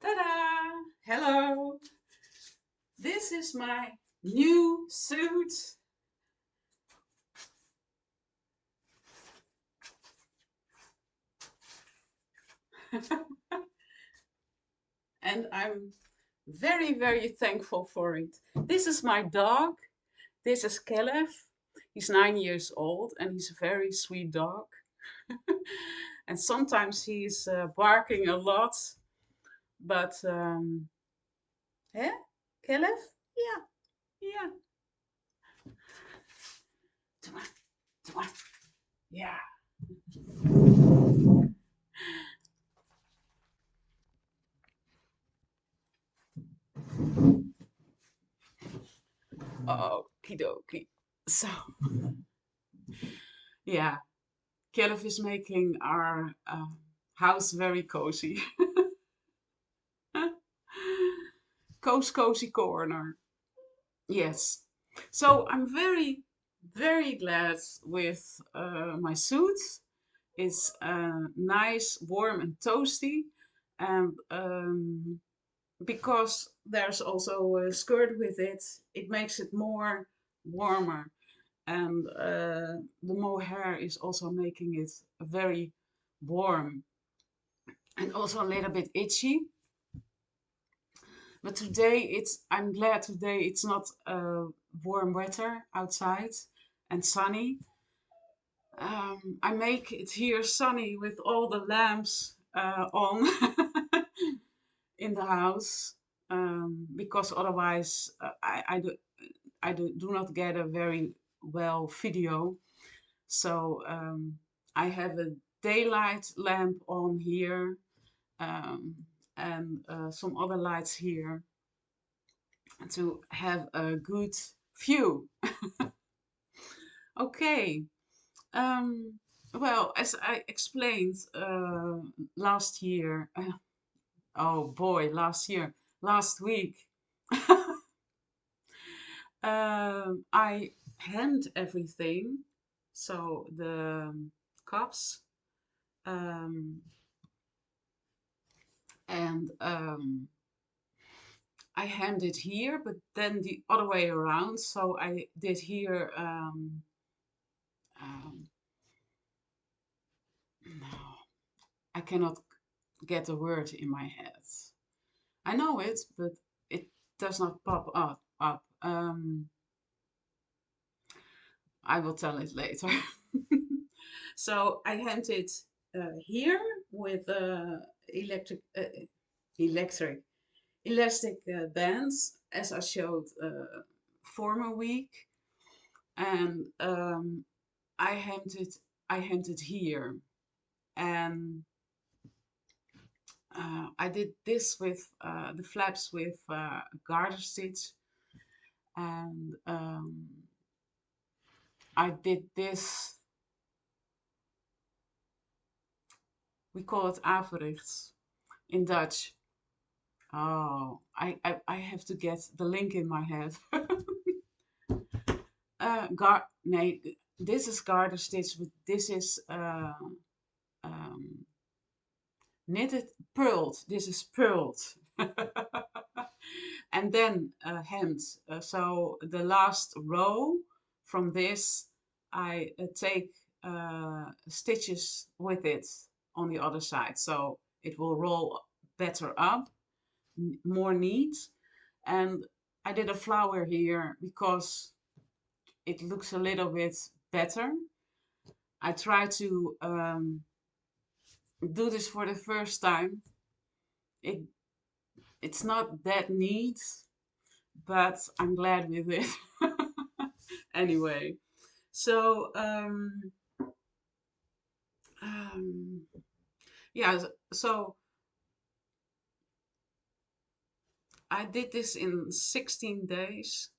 Ta-da! Hello! This is my new suit. And I'm very, very thankful for it. This is my dog. This is Caleb. He's 9 years old and he's a very sweet dog. And sometimes he's barking a lot, but eh? Caleb? Yeah, yeah. Come on, come on. Yeah. Okie dokie. So, yeah, Caleb is making our house very cozy. Cozy corner. Yes. So I'm very, very glad with my suit. It's nice, warm, and toasty. And because there's also a skirt with it, it makes it more warmer. And the mohair is also making it very warm and also a little bit itchy. But today I'm glad today it's not warm weather outside and sunny. I make it here sunny with all the lamps on in the house because otherwise do not get a very well video. So I have a daylight lamp on here um, and some other lights here to have a good view. Okay. Um, well, as I explained last year, oh boy, last week, I hemmed everything. So the cups um, and I hemmed it here, but then the other way around. So I did here. Um, no, I cannot get the word in my head. I know it, but it does not pop up. I will tell it later. So I hemmed it here with electric elastic bands, as I showed former week, and I hemmed it. I hemmed it here, and I did this with the flaps with garter stitch, and I did this. We call it averechts in Dutch. Oh, I have to get the link in my head. Nee, this is garter stitch, but this is um, knitted, purled. This is purled. And then hemmed. So the last row from this, I take stitches with it on the other side. So it will roll better up, more neat. And I did a flower here because it looks a little bit better. I try to do this for the first time. It it's not that neat, but I'm glad with it. Anyway, so um, yeah, so I did this in 16 days.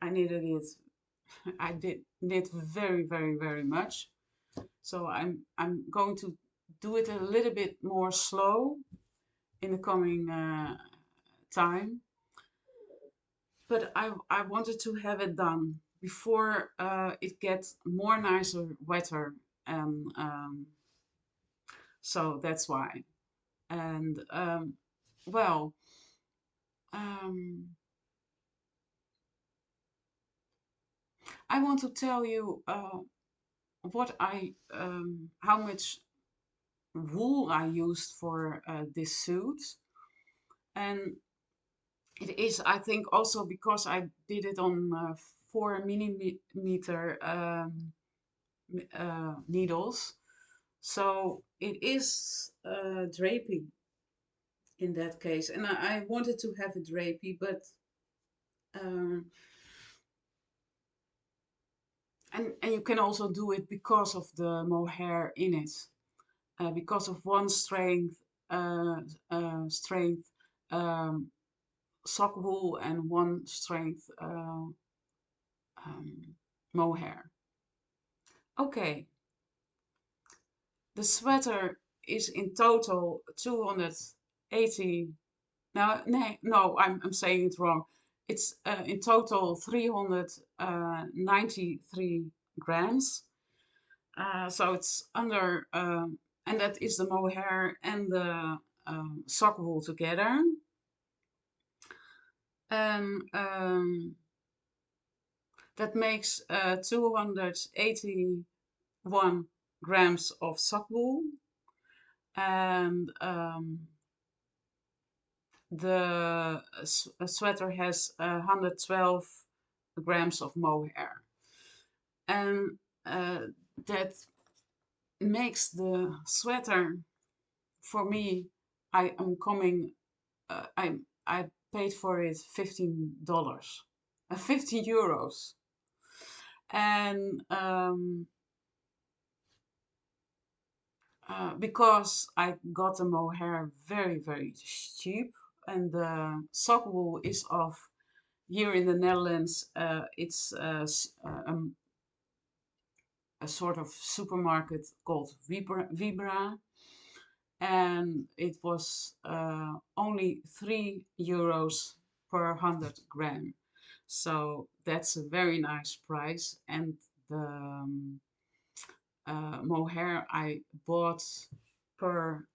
I needed it. I did knit very, very, very much. So I'm going to do it a little bit more slow in the coming time. But I wanted to have it done before it gets more nicer, wetter, and so that's why. And well, um, I want to tell you how much wool I used for this suit. And it is, I think, also because I did it on 4 millimeter needles. So it is drapey in that case. And I wanted to have it drapey, but um, and you can also do it because of the mohair in it, because of one uh, strength um, sock wool and one strength mohair. Okay, the sweater is in total 280. No, I'm saying it wrong. It's in total 393 grams. So it's under, and that is the mohair and the sock wool together. And that makes 281 grams of sock wool. And the sweater has 112 grams of mohair. And that makes the sweater, for me, I am coming, I paid for it $15, 15 euros. And because I got the mohair very, very cheap, and the sock wool is of, here in the Netherlands, it's a sort of supermarket called Vibra, and it was only €3 per 100 gram. So that's a very nice price. And the mohair I bought per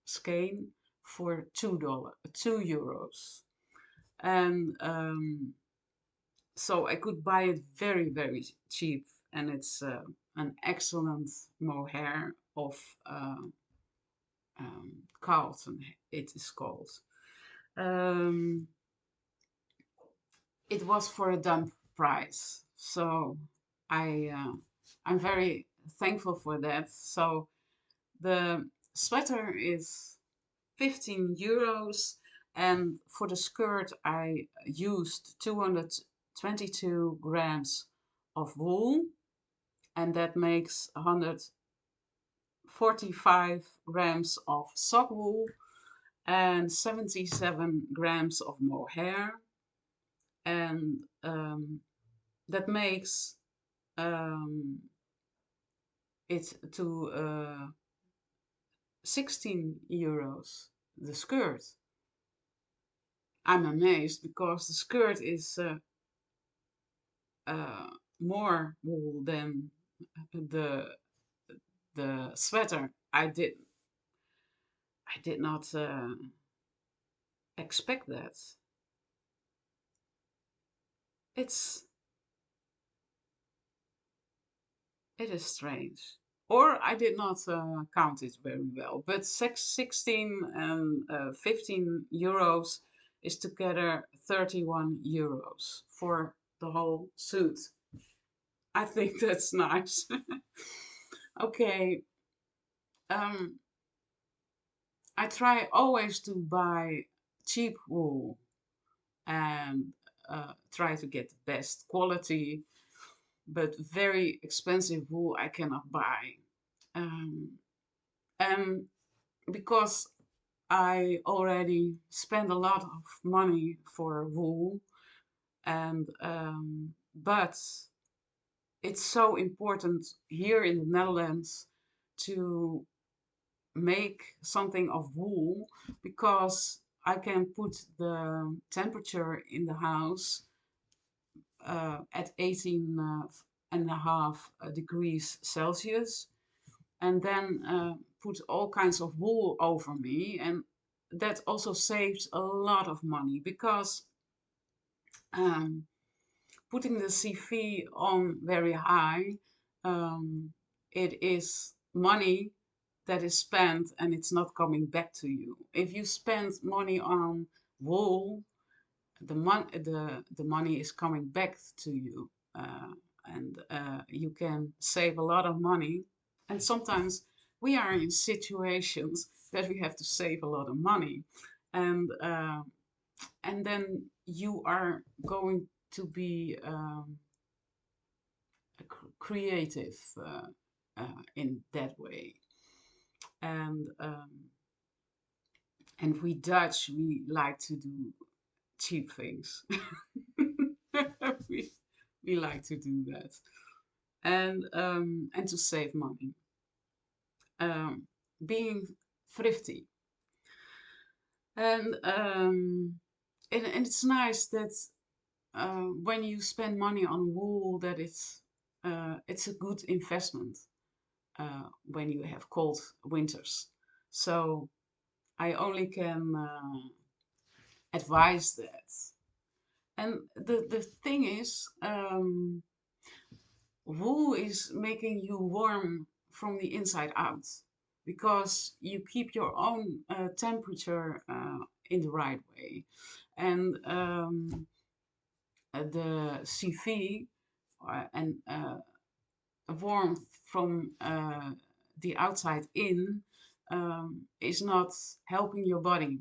skein for €2. And so I could buy it very, very cheap. And it's an excellent mohair of Carlton, it is called. Um, it was for a dump price, so I'm very thankful for that. So the sweater is 15 euros, and for the skirt I used 222 grams of wool, and that makes 145 grams of sock wool and 77 grams of mohair, and that makes it to 16 euros the skirt. I'm amazed because the skirt is uh, more wool than the sweater. I did not expect that. It's It is strange. Or I did not count it very well. But 16 and 15 euros is together 31 euros for the whole suit. I think that's nice. Okay. Um, I try always to buy cheap wool and try to get the best quality, but very expensive wool I cannot buy. Um, and because I already spend a lot of money for wool, and but it's so important here in the Netherlands to make something of wool, because I can put the temperature in the house at 18 and a half degrees Celsius, and then put all kinds of wool over me, and that also saves a lot of money because um, putting the CV on very high, um, it is money that is spent and it's not coming back to you. If you spend money on wool, the money is coming back to you, and you can save a lot of money. And sometimes we are in situations that we have to save a lot of money, and then you are going to be creative in that way. And we Dutch, we like to do cheap things. we we like to do that, and to save money, um, being thrifty, and and it's nice that when you spend money on wool, that it's a good investment when you have cold winters. So I only can advise that. And the thing is, wool is making you warm from the inside out because you keep your own temperature in the right way. And the CV and warmth from the outside in is not helping your body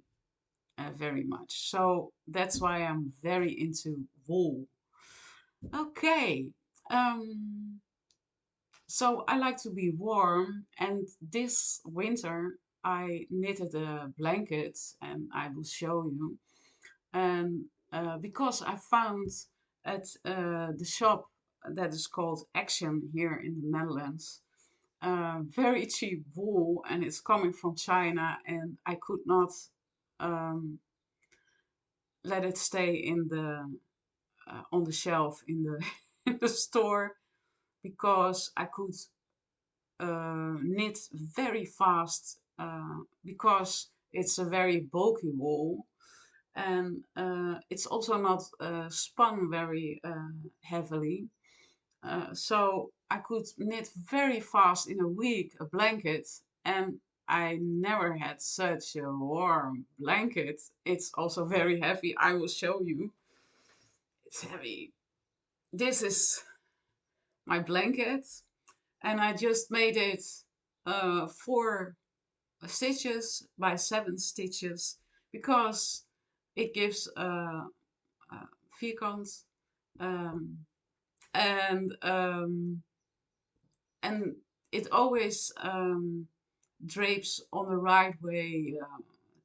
very much. So that's why I'm very into wool. Okay. Um, so I like to be warm, and this winter I knitted a blanket, and I will show you. And because I found at the shop that is called Action here in the Netherlands, very cheap wool, and it's coming from China, and I could not um, let it stay in the on the shelf in the in the store because I could knit very fast because it's a very bulky wool, and it's also not spun very heavily. So I could knit very fast in a week a blanket, and I never had such a warm blanket. It's also very heavy. I will show you. It's heavy. This is my blanket, and I just made it 4 stitches by 7 stitches because it gives vierkant, um, and and it always drapes on the right way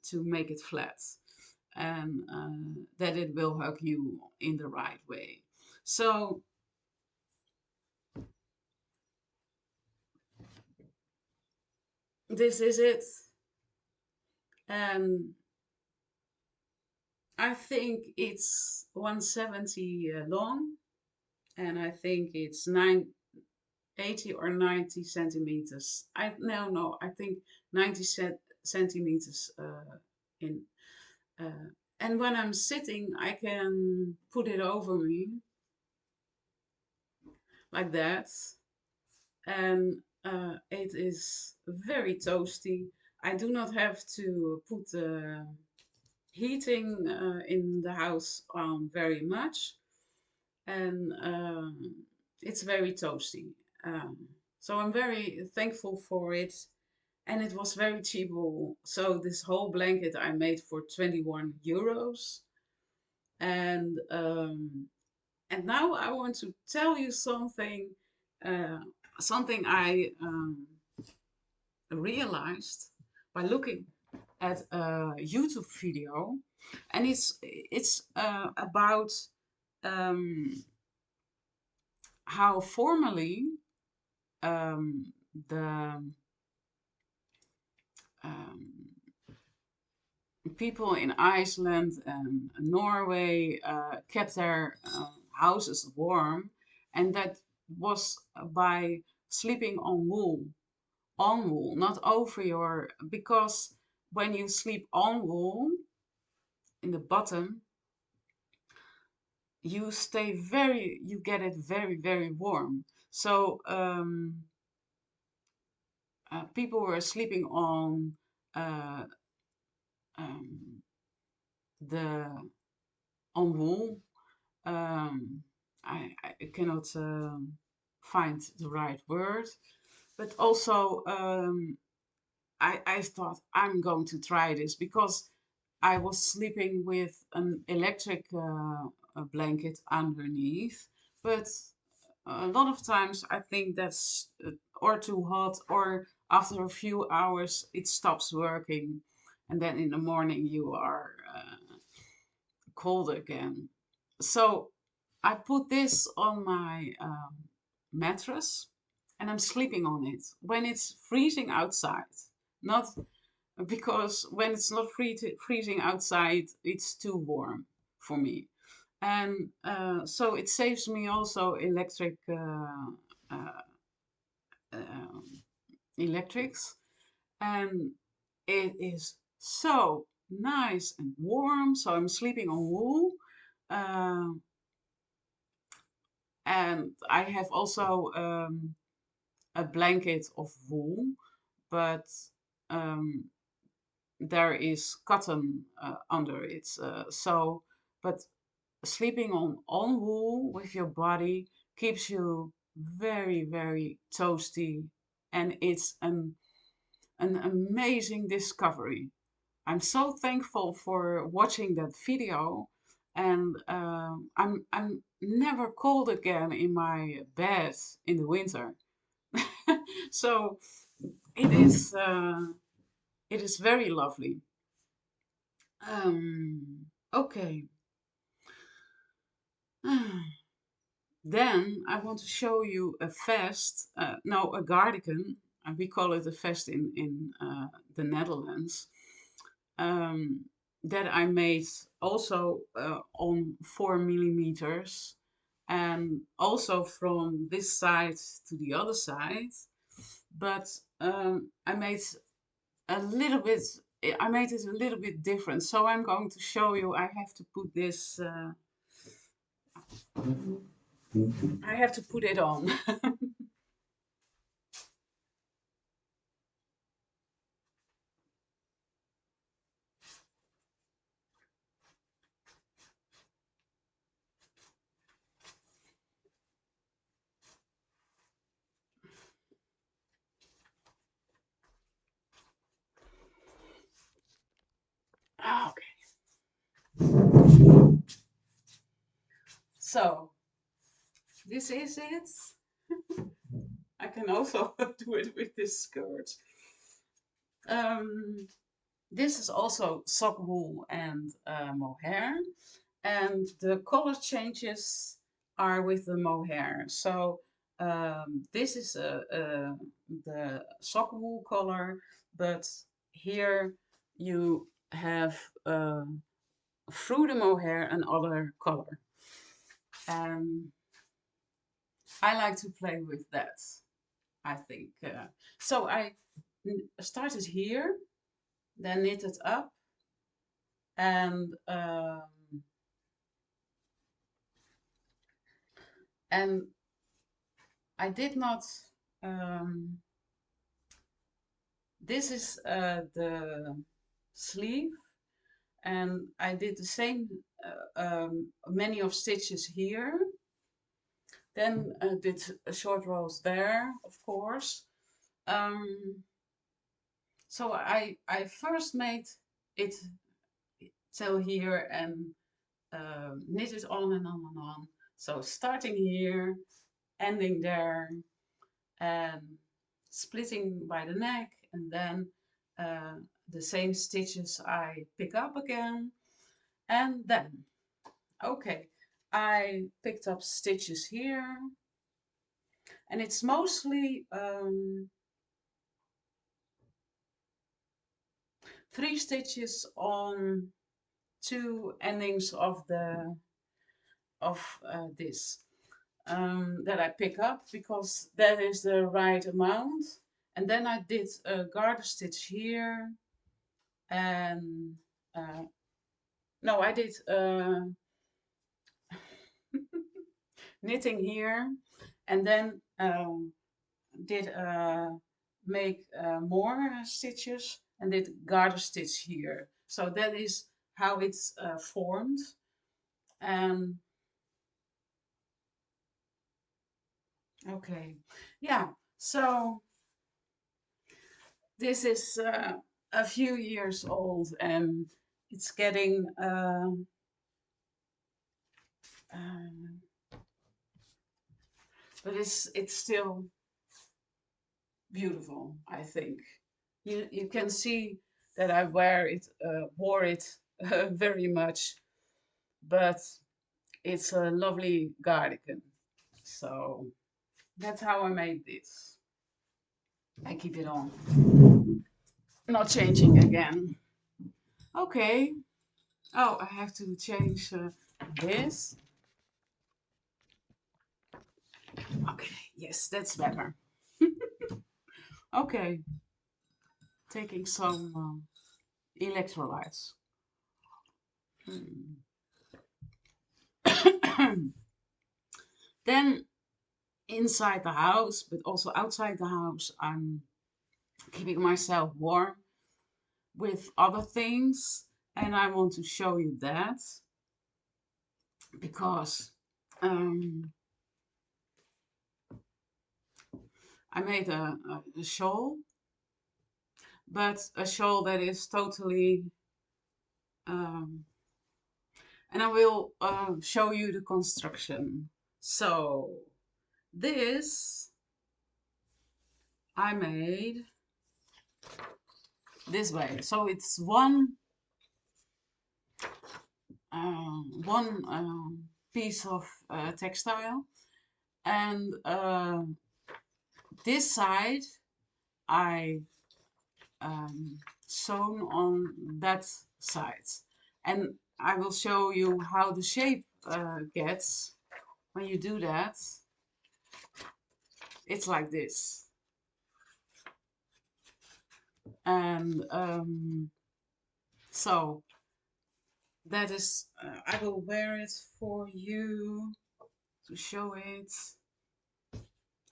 to make it flat, and that it will hug you in the right way. So this is it, and I think it's 170 long, and I think it's 80 or 90 centimeters. I think 90 centimeters in. And when I'm sitting, I can put it over me like that, and it is very toasty. I do not have to put the heating in the house on very much, and it's very toasty. Um, so I'm very thankful for it, and it was very cheap. So this whole blanket I made for 21 euros, and now I want to tell you something. Uh, Something I realized by looking at a YouTube video, and it's about um, how formerly the um, people in Iceland and Norway kept their houses warm, and that was by sleeping on wool, not over your, because when you sleep on wool in the bottom, you get it very, very warm. So people were sleeping on uh, um, the on wool. Um, I cannot find the right word, but also I thought I'm going to try this because I was sleeping with an electric a blanket underneath, but a lot of times I think that's or too hot, or after a few hours it stops working, and then in the morning you are cold again. So I put this on my mattress and I'm sleeping on it when it's freezing outside. Not because when it's not freezing outside, it's too warm for me. And so it saves me also uh, um, electrics. And it is so nice and warm. So I'm sleeping on wool. Uh, and I have also a blanket of wool, but um, there is cotton under it. But sleeping on wool with your body keeps you very, very toasty, and it's an amazing discovery. I'm so thankful for watching that video, and I'm never cold again in my bed in the winter. So it is very lovely. Okay. Then I want to show you a vest, no, a cardigan. We call it a vest in the Netherlands. Um, that I made also on 4 millimeters, and also from this side to the other side. But I made a little bit. I made it a little bit different. So I'm going to show you. I have to put this. I have to put it on. Okay. So this is it. I can also do it with this skirt. Um, this is also sock wool and mohair, and the color changes are with the mohair. So this is the sock wool color, but here you have through the mohair another color. Um, I like to play with that, I think. So I started here, then knit it up, and and I did not. Um, this is the sleeve, and I did the same many of stitches here. Then did short rows there, of course. Um, so I first made it till here and knit it on and on and on. So starting here, ending there, and splitting by the neck, and then uh, the same stitches I pick up again, and then, okay, I picked up stitches here, and it's mostly 3 stitches on 2 endings of the this that I pick up because that is the right amount. And then I did a garter stitch here, and no, I did knitting here, and then did make more stitches and did garter stitch here. So that is how it's formed. And okay, yeah. So this is a few years old, and it's getting um, but it's still beautiful, I think. You can see that I wore it very much, but it's a lovely cardigan. So that's how I made this. I keep it on, not changing again. Okay. Oh, I have to change this. Okay, yes, that's better. Okay, taking some electrolytes. Hmm. Then inside the house, but also outside the house, I'm keeping myself warm with other things, and I want to show you that because um, I made a shawl, but a shawl that is totally, um, and I will show you the construction. So this I made this way. So it's one piece of textile, and this side I sewn on that side, and I will show you how the shape gets when you do that. It's like this, and so that is I will wear it for you to show it.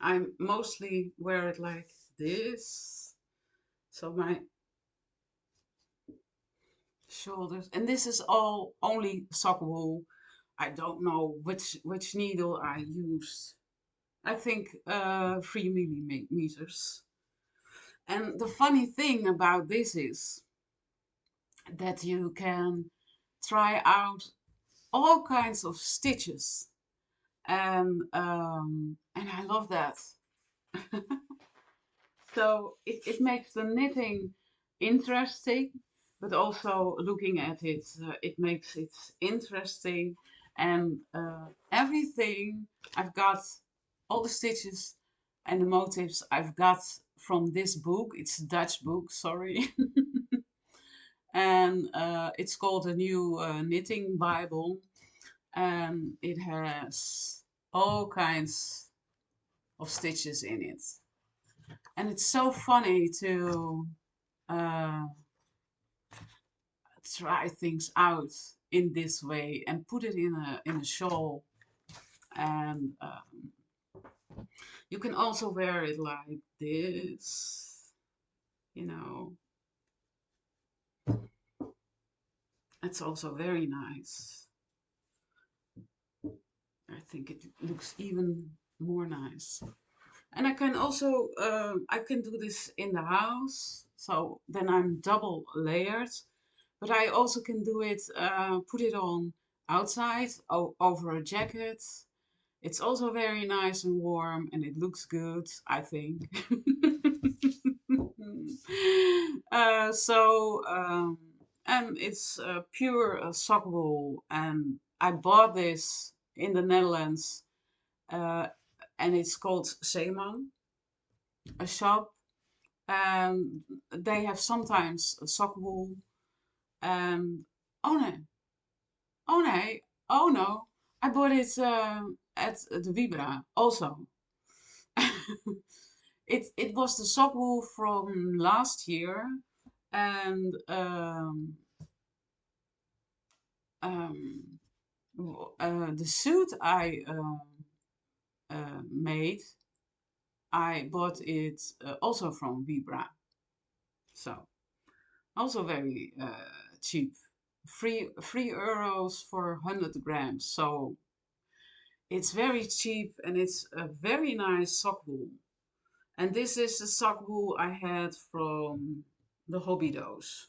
I mostly wear it like this, so my shoulders, and this is all only sock wool. I don't know which needle I used. I think 3 millimeters. And the funny thing about this is that you can try out all kinds of stitches, and I love that. So it makes the knitting interesting, but also looking at it, it makes it interesting. And everything I've got, all the stitches and the motifs I've got from this book. It's a Dutch book, sorry. And it's called a new knitting Bible. And it has all kinds of stitches in it. And it's so funny to uh, try things out in this way and put it in a shawl. And you can also wear it like this, you know. It's also very nice. I think it looks even more nice. And I can also I can do this in the house, so then I'm double layered. But I also can do it, put it on outside over a jacket. It's also very nice and warm, and it looks good, I think. And it's pure sock wool, and I bought this in the Netherlands, uh, and it's called Zeeman, a shop. And they have sometimes sock wool, and oh no, oh no, oh no, I bought it at the Vibra also. It was the sock wool from last year, And the suit I made, I bought it also from Vibra. So also very cheap. 3 euros for 100 grams. So it's very cheap and it's a very nice sock wool. And this is the sock wool I had from the Hobby Dose.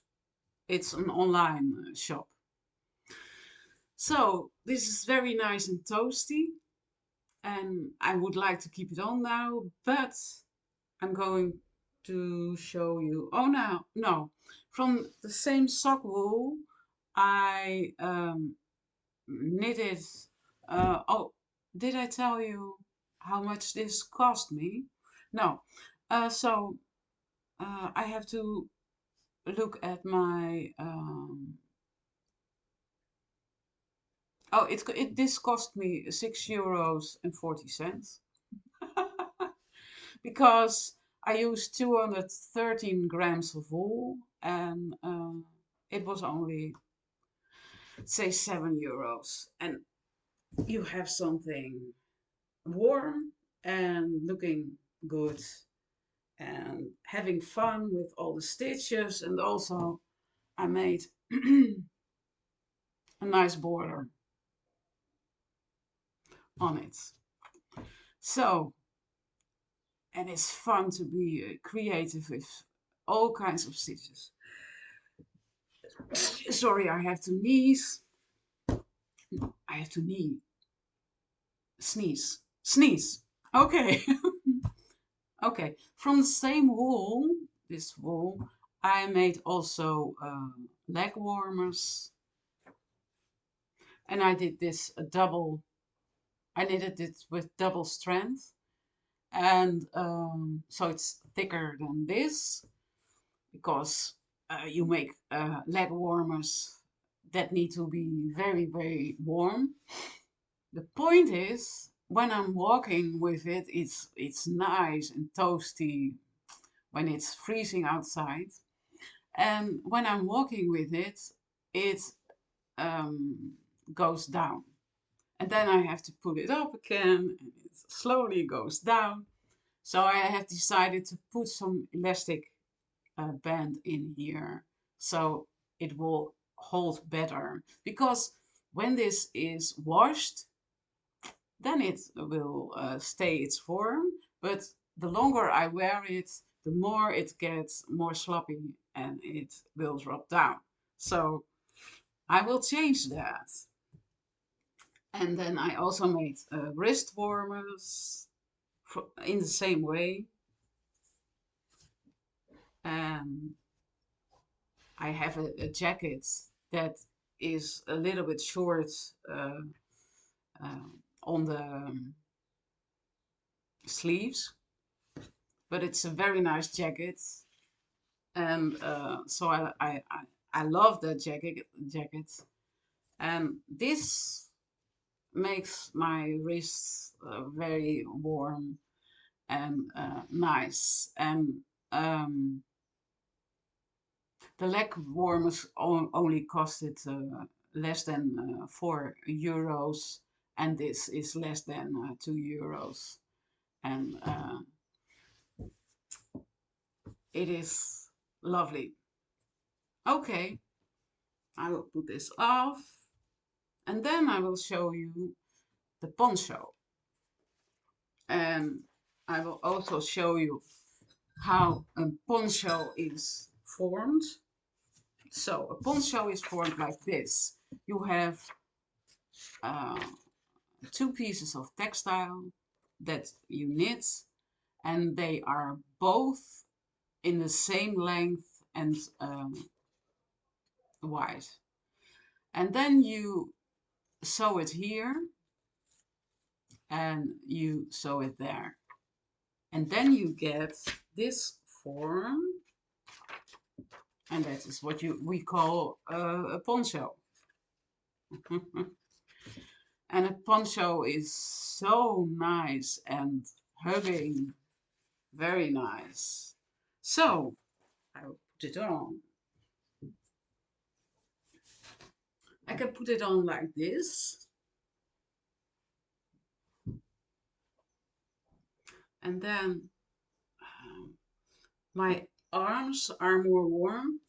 It's an online shop. So this is very nice and toasty. And I would like to keep it on now, but I'm going to show you. Oh, no. From the same sock wool, I knitted. Oh, did I tell you how much this cost me? No. I have to look at my. This cost me 6 euros and 40 cents because I used 213 grams of wool and it was only, say, 7 euros. And you have something warm and looking good and having fun with all the stitches. And also I made a nice border on it. So, and it's fun to be creative with all kinds of stitches. Sorry, I have to sneeze. I have to sneeze. Sneeze. Okay. Okay. From the same wool, this wool, I made also leg warmers. And I did this I knitted it with double strand. And so it's thicker than this because you make leg warmers that need to be very, very warm. The point is, when I'm walking with it, it's nice and toasty when it's freezing outside. And when I'm walking with it, it um, goes down. And then I have to put it up again, and it slowly goes down. So I have decided to put some elastic band in here so it will hold better. Because when this is washed, then it will stay its form. But the longer I wear it, the more it gets more sloppy and it will drop down. So I will change that. And then I also made wrist warmers in the same way. And I have a jacket that is a little bit short uh, on the sleeves, but it's a very nice jacket. And so I love that jacket. And this makes my wrists very warm and nice. And the leg warmers only costed less than 4 euros, and this is less than 2 euros. And it is lovely. Okay, I will put this off, and then I will show you the poncho. And I will also show you how a poncho is formed. So a poncho is formed like this. You have uh, 2 pieces of textile that you knit, and they are both in the same length and wide. And then you sew it here and you sew it there. And then you get this form, and that is what we call a poncho. And a poncho is so nice and hugging, very nice. So I will put it on. can put it on like this. And then my arms are more warm.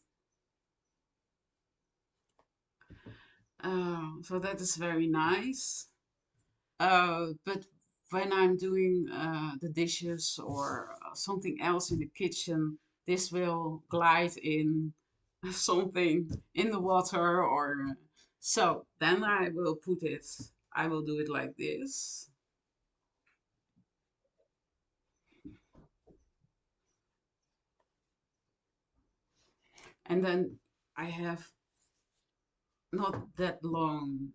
So that is very nice. But when I'm doing the dishes or something else in the kitchen, this will glide in something in the water or so then I will do it like this. And then I have not that long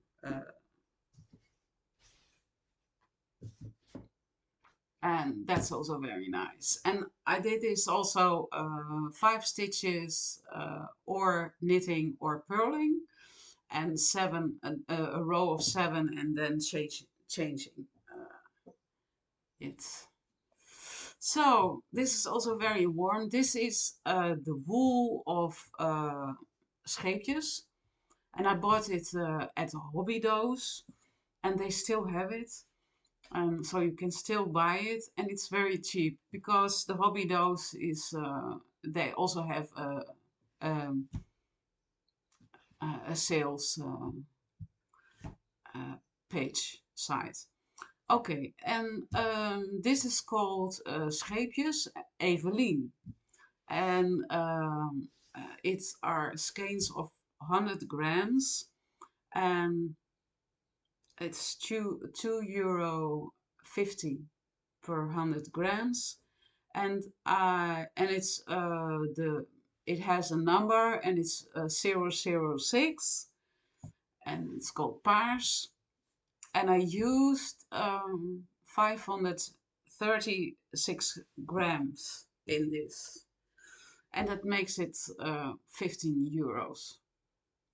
and that's also very nice. And I did this also 5 stitches or knitting or purling and a row of 7 and then changing it. So this is also very warm. This is the wool of scheepjes. And I bought it at a hobby dose and they still have it. So you can still buy it and it's very cheap because the hobby dose is, they also have um, a sales page site. Okay, and this is called Scheepjes Evelien. And it's are skeins of 100 grams and it's €2.50 per 100 grams. And it's it has a number and it's 006 and it's called Paars. And I used 536 grams in this. And that makes it €15,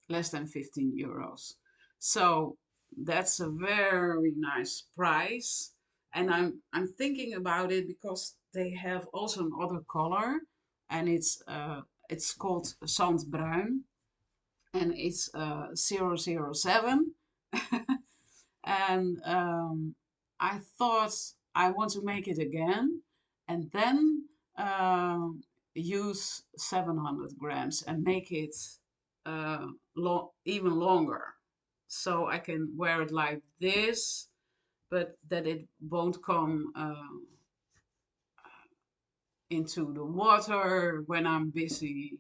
less than €15. So that's a very nice price. And I'm thinking about it because they have also another color, and it's called Zandbruin, and it's 007. And I thought I want to make it again, and then use 700 grams and make it even longer. So I can wear it like this, but that it won't come into the water when I'm busy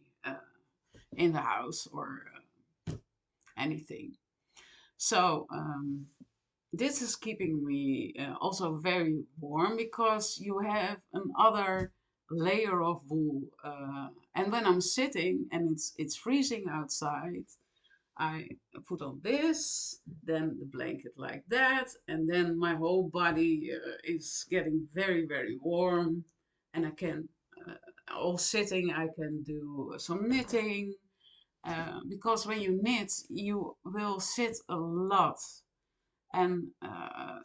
in the house or anything. So this is keeping me also very warm because you have another layer of wool. And when I'm sitting and it's freezing outside, I put on this, then the blanket like that, and then my whole body is getting very, very warm. And I can, all sitting, I can do some knitting. Because when you knit, you will sit a lot. And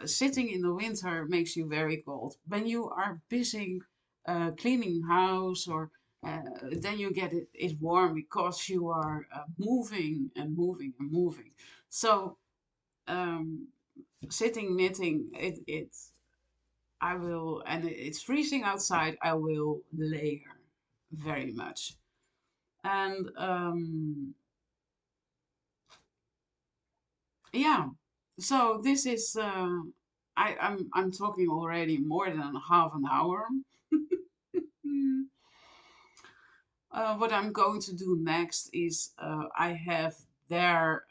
sitting in the winter makes you very cold. When you are busy cleaning house or then you get it warm because you are moving and moving and moving. So um, sitting knitting, I will, and it's freezing outside, I will layer very much. And yeah, so this is, I'm talking already more than half an hour. Mm. What I'm going to do next is I have there,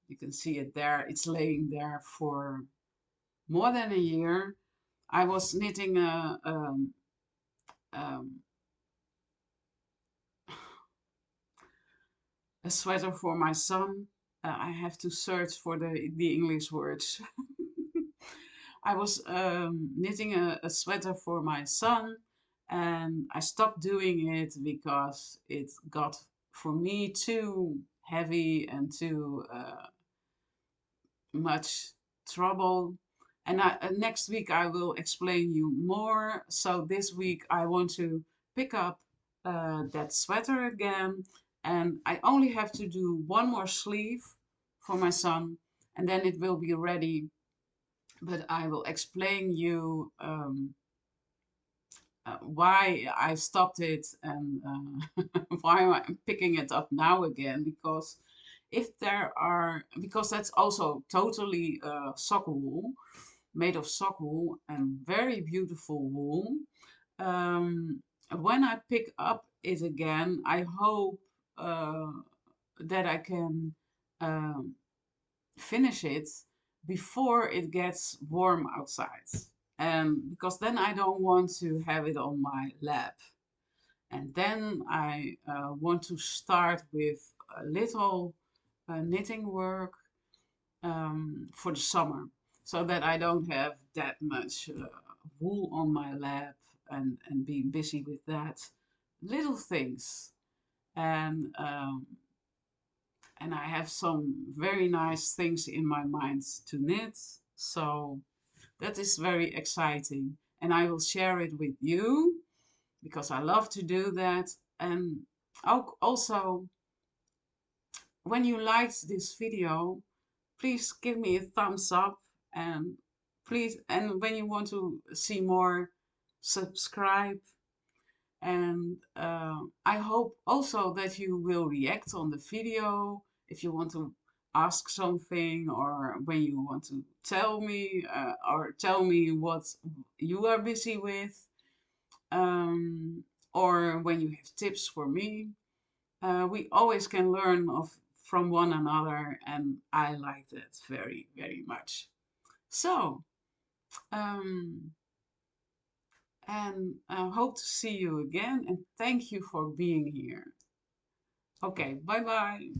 you can see it there, it's laying there for more than a year. I was knitting um, a sweater for my son. I have to search for the English words. I was knitting a sweater for my son and I stopped doing it because it got for me too heavy and too much trouble. And next week I will explain you more. So this week I want to pick up that sweater again and I only have to do one more sleeve for my son, and then it will be ready. But I will explain you why I stopped it and why I'm picking it up now again. Because if there are, because that's also totally sock wool, made of sock wool and very beautiful wool. Um, when I pick up it again, I hope uh, that I can um, finish it before it gets warm outside. And because then I don't want to have it on my lap. And then I want to start with a little knitting work for the summer so that I don't have that much wool on my lap and be busy with that. Little things. And and I have some very nice things in my mind to knit. So that is very exciting. And I will share it with you because I love to do that. And also, when you liked this video, please give me a thumbs up and please, and when you want to see more, subscribe. And I hope also that you will react on the video if you want to ask something, or when you want to tell me or tell me what you are busy with, um, or when you have tips for me. We always can learn from one another, and I like that very, very much. So, um, and I hope to see you again, and thank you for being here. Okay, bye bye.